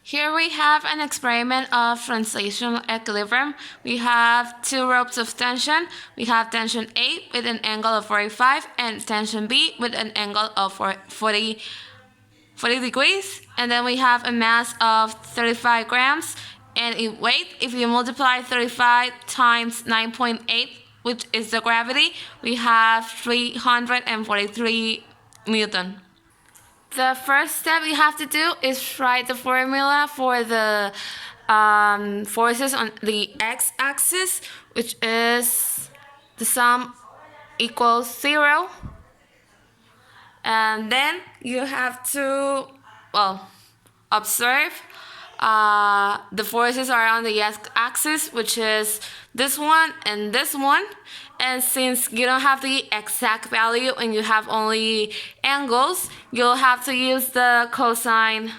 Here we have an experiment of translational equilibrium. We have two ropes of tension. We have tension A with an angle of 45 and tension B with an angle of 40 degrees. And then we have a mass of 35 grams. And in weight, if you multiply 35 times 9.8, which is the gravity, we have 343 Newton. The first step you have to do is write the formula for the forces on the x-axis, which is the sum equals 0. And then you have to, observe the forces are on the x-axis, which is this one and this one. And since you don't have the exact value and you have only angles, you'll have to use the cosine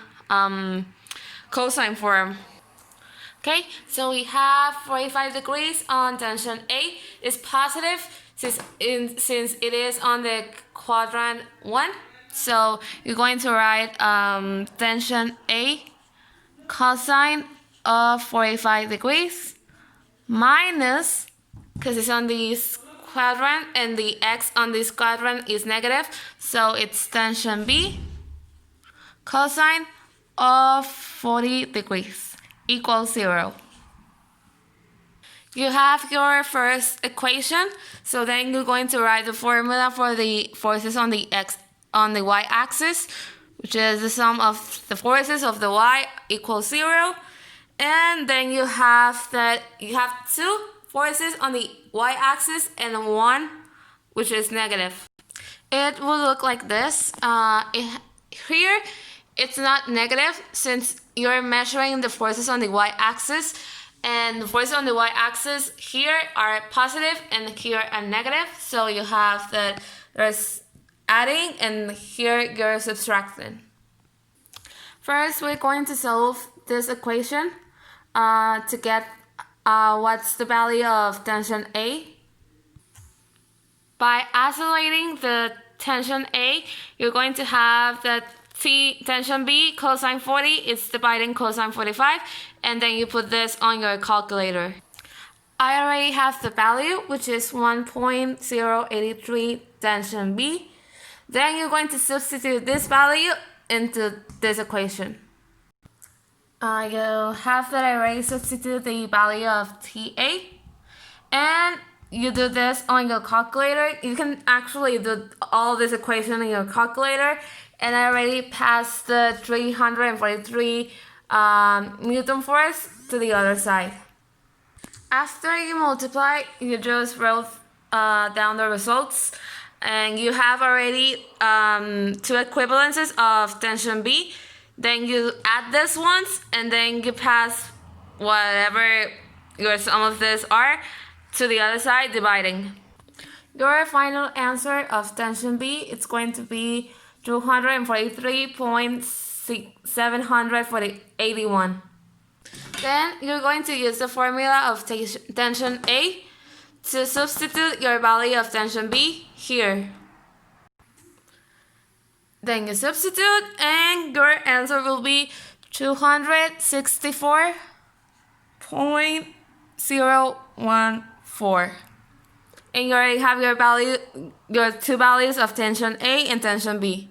form. Okay, so we have 45 degrees on tension A is positive since it is on the quadrant 1. So you're going to write tension A cosine of 45 degrees minus, because it's on this quadrant and the x on this quadrant is negative, so it's tension B cosine of 40 degrees equals 0. You have your first equation, so then you're going to write the formula for the forces on the y-axis, which is the sum of the forces of the y equals 0. And then you have two forces on the y-axis and one which is negative. It will look like this. Here it's not negative since you're measuring the forces on the y-axis, and the forces on the y-axis here are positive and here are negative. So you have that there's adding and here you're subtracting. First, we're going to solve this equation to get what's the value of tension A. By isolating the tension A, you're going to have that tension B cosine 40 is dividing cosine 45, and then you put this on your calculator. I already have the value, which is 1.083 tension B. Then you're going to substitute this value into this equation. You have that I already substitute the value of TA, and you do this on your calculator. You can actually do all this equation in your calculator, and I already passed the 343 Newton force to the other side. After you multiply, you just wrote down the results, and you have already two equivalences of tension B. Then you add this ones, and then you pass whatever your sum of this are to the other side, dividing. Your final answer of tension B is going to be 243.781. Then you're going to use the formula of tension A to substitute your value of tension B here. Then you substitute and your answer will be 264.014. And you already have your two values of tension A and tension B.